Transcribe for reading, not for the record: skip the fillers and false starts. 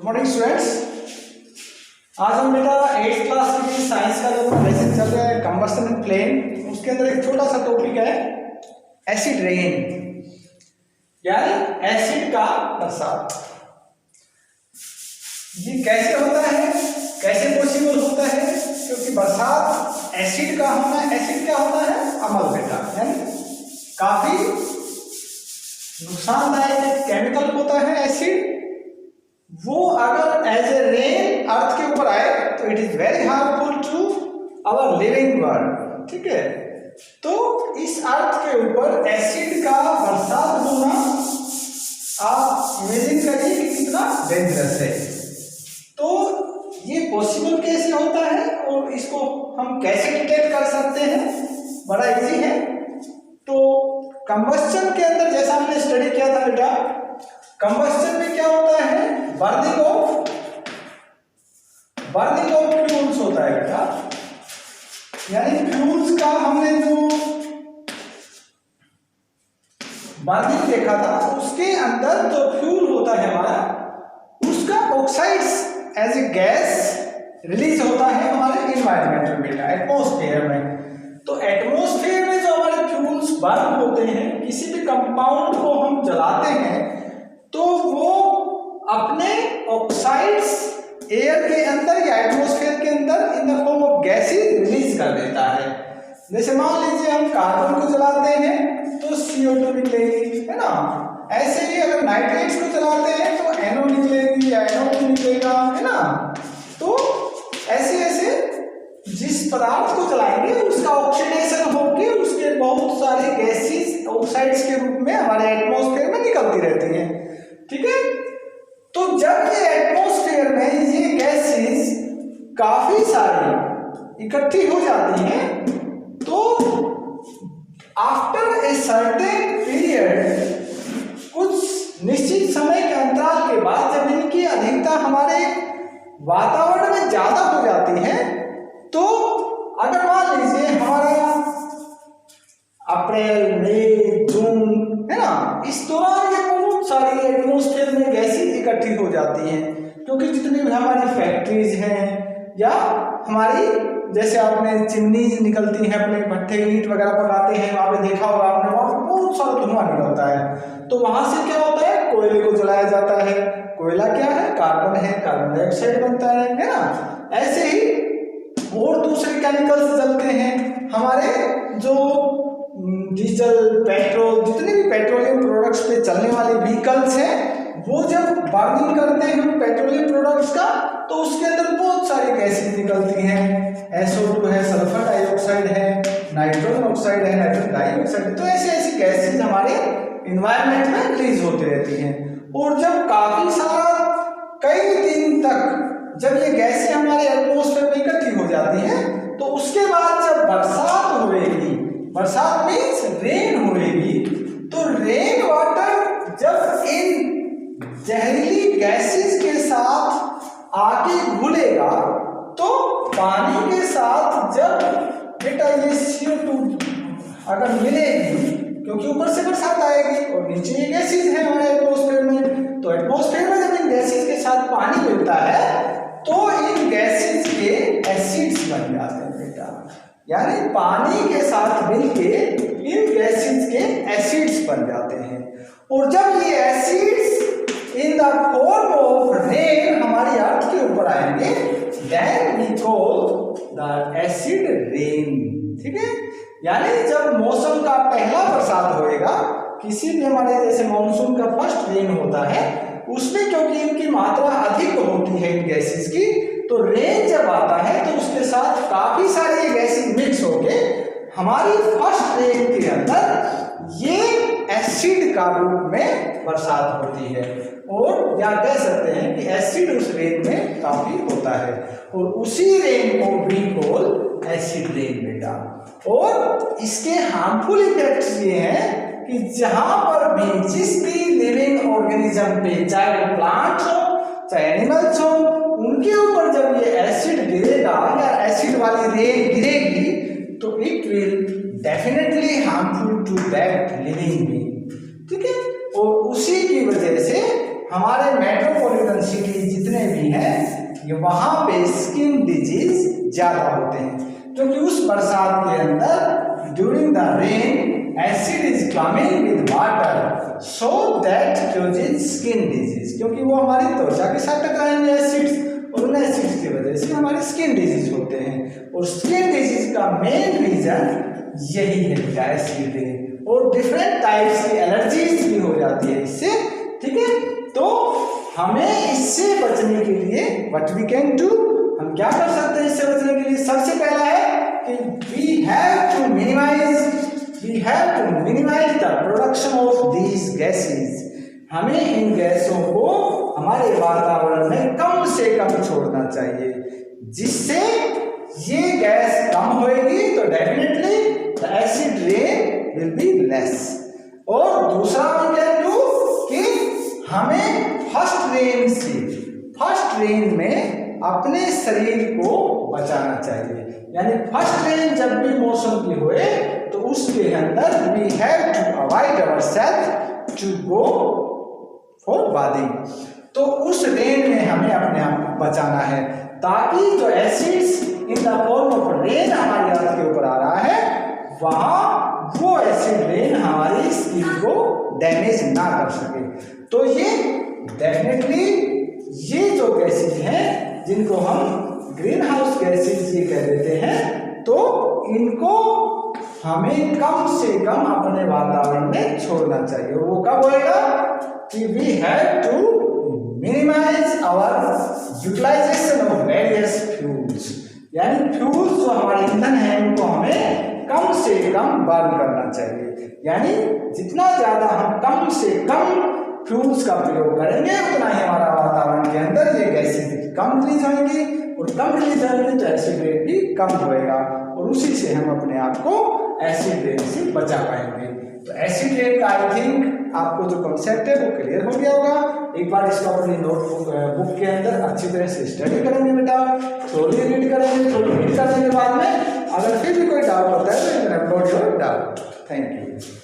Morning students. आज हम बेटा 8th क्लास की साइंस का जो लेसन चल रहा है कंबस्शन इन फ्लेम, उसके अंदर एक छोटा सा टॉपिक है एसिड रेन, यानी एसिड का बरसात। ये कैसे होता है, कैसे पॉसिबल होता है? क्योंकि बरसात एसिड का होना, एसिड क्या होता है? अम्ल बेटा, यानी काफी नुकसानदायक केमिकल होता है एसिड। वो अगर एज ए रेन अर्थ के ऊपर आए तो it is very harmful to our living world. ठीक है, तो इस अर्थ के ऊपर एसिड का बरसात होना आप इमेजिन करिए कि कितना डेंजरस है। तो ये पॉसिबल कैसे होता है और इसको हम कैसे डिटेक्ट कर सकते हैं? बड़ा इजी है। तो कंबस्शन के अंदर जैसा हमने स्टडी किया था बेटा, कंबस्शन में क्या होता है? बर्निंग ऑफ फ्यूल्स होता है बेटा, यानी फ्यूल्स का हमने जो बर्निंग देखा था उसके अंदर जो फ्यूल होता है हमारा, उसका oxides as a gas release होता है हमारे इन्वायरमेंट में बेटा, एटमॉस्फेयर में। तो एटमॉस्फेयर में जो हमारे फ्यूल्स बर्न होते हैं, किसी भी कंपाउंड को हम जलाते हैं तो वो अपने ऑक्साइड्स एयर के अंदर या एटमॉस्फेयर के अंदर इन the form of gases release कर देता है। जैसे मान लीजिए हम कार्बन को जलाते हैं तो CO2 निकलेगी, है ना। ऐसे ही अगर नाइट्रेट्स को जलाते हैं तो NO निकलेगी या NO2 निकलेगा, है ना। तो ऐसे ऐसे जिस पदार्थ को जलाएंगे उसका ऑक्सीडेशन होकर उसके बहुत सारे गैसेस ऑक्साइड्स के रूप में हमारे एटमॉस्फेयर में निकलती रहती हैं। ठीक है, तो जब ये एटमॉस्फेयर में ये गैसेस काफी सारी इकट्ठी हो जाती हैं तो आफ्टर ए सर्टेन पीरियड, कुछ निश्चित समय के अंतराल के बाद जब इनकी अधिकता हमारे वातावरण में ज्यादा हो जाती है, तो अगर मान लीजिए हमारा अप्रैल, मई, जून, है ना, इस दौरान ये बहुत सारी एटमॉस्फेयर में गैसेस इकट्ठी हो जाती हैं, क्योंकि जितनी भी हमारी फैक्ट्रीज हैं या हमारी जैसे आपने चिमनीज निकलती हैं, अपने भट्ठे ईंट वगैरह पकाते हैं, वहां पे देखा होगा आपने, वहां पे बहुत सारा धुआं निकलता है। तो वहां से क्या होता है? कोयले को जलाया जाता है। कोयला क्या है? कार्बन है, कार्बन डाइऑक्साइड बनता है ना। ऐसे ही और दूसरे केमिकल्स जलते हैं। हमारे जो डीजल, पेट्रोल, जितने भी पेट्रोलियम प्रोडक्ट्स पे चलने वाले व्हीकल्स हैं, वो जब बर्निंग करते हैं पेट्रोलियम प्रोडक्ट्स का तो उसके अंदर बहुत सारी गैसेस निकलती हैं। SO2 है, सल्फर डाइऑक्साइड है, नाइट्रोजन ऑक्साइड है, नाइट्रोजन डाइऑक्साइड। तो ऐसे ऐसी गैसेस हमारे इन्वायरमेंट में रिलीज होती रहती हैं। और जब काफी सारा कई दिन तक जब ये गैसें हमारे एटमॉस्फेयर में इकट्ठी हो जाती हैं तो उसके बाद जब बरसात होएगी, बरसात मीन्स रेन होएगी, तो रेन वाटर जब इन जहरीली गैसेस के साथ आके घुलेगा तो पानी के साथ जब बेटा ये CO2 अगर मिलेगी, क्योंकि ऊपर से बरसात आएगी और नीचे ये गैसेस हैं हमारे एटमॉस्फेयर में, तो एटमॉस्फेयर में जब इन गैसेस के साथ पानी मिलता है तो इन गैसेस के एसिड्स बन जाते हैं बेटा, यानी पानी के साथ मिलके इन गैसेस के एसिड्स बन जाते हैं। और जब ये acids in the form of rain हमारी अर्थ के ऊपर आएंगे, then we call the acid rain. ठीक है, यानी जब मौसम का पहला बरसात होएगा, किसी भी हमारे जैसे मानसून का फर्स्ट रेन होता है, उसमें क्योंकि इनकी मात्रा अधिक होती है इन गैसेस की, तो रेन जब आता है तो उसके साथ काफी सारी ये गैसेस मिक्स होके हमारी फर्स्ट रेन के अंदर ये एसिड का रूप में बरसात होती है। और या कह सकते हैं कि एसिड उस रेन में काफी होता है और उसी रेन को भी कॉल एसिड रेन बेटा। और इसके हार्मफुल इफेक्ट्स ये हैं कि जहां पर भी जिस भी लिविंग ऑर्गेनिज्म पे, चाहे वो प्लांट्स हो चाहे एनिमल्स हो, उनके ऊपर जब ये एसिड गिरेगा या एसिड वाली रेन गिरेगी तो it will definitely harmful to that living being. ठीक है, और उसी की वजह से हमारे मेट्रोपॉलिटन सिटी जितने नहीं है कि वहां पे स्किन डिजीज ज्यादा होते हैं, क्योंकि उस बरसात के अंदर during the rain acid is coming with water so that Qs skin disease, क्योंकि वो हमारी त्वचा के साथ टकराएंगे एसिड्स, और उन एसिड्स की वजह से हमारे स्किन डिजीज होते हैं। और स्किन डिजीज का मेन रीजन यही है एसिड रेन, और डिफरेंट टाइप्स की एलर्जीज भी हो जाती है इससे, ठीक है। तो हमें इससे बचने के लिए व्हाट वी कैन डू, हम क्या कर सकते हैं इससे बचने के लिए? सबसे पहला है कि we have to minimize the production of these gases, हमें इन गैसों को हमारे वातावरण में कम से कम छोड़ना चाहिए, जिससे ये गैस कम होएगी तो definitely the acid rain will be less. और दूसरा हम क्या डू कि हमें फर्स्ट रेन में अपने शरीर को बचाना चाहिए, यानी फर्स्ट रेन जब भी मौसम की होए तो उसके अंदर we have to avoid ourselves to go for bathing, तो उस रेन में हमें अपने आप को बचाना है, ताकि जो acids in the form of rain हमारी अर्थ के ऊपर आ रहा है वहां वो एसिड रेन हमारी स्किन को डैमेज ना कर सके। तो ये डेफिनेटली ये जो गैसेज हैं जिनको हम ग्रीन हाउस गैसेज ये कह देते हैं, तो इनको हमें कम से कम अपने वातावरण में छोड़ना चाहिए। वो कब होएगा कि we have to minimize our utilization of various fuels, यानी फ्यूल्स जो हमारे ईंधन है उनको हमें कम से कम बर्न करना चाहिए, यानी जितना ज्यादा हम कम से कम फ्यूल्स का प्रयोग करेंगे उतना ही हमारा वातावरण के अंदर ये गैसेज कम रिलीज होंगी, और कम रिलीज होंगे तो एसिड रेन भी कम होएगा, और उसी से हम अपने आप को एसिड रेन से बचा पाएंगे। तो एसिड रेन का आई थिंक आपको जो कॉन्सेप्ट है वो क्लियर हो गया होगा। एक बार इसको अपनी नोटबुक बुक के अंदर अच्छी तरह से स्टडी करेंगे बेटा, थोड़ी रीड करेंगे, थोड़ी रीड करने के बाद में अगर फिर भी कोई डाउट होता है तो you can upload your doubt. Thank you.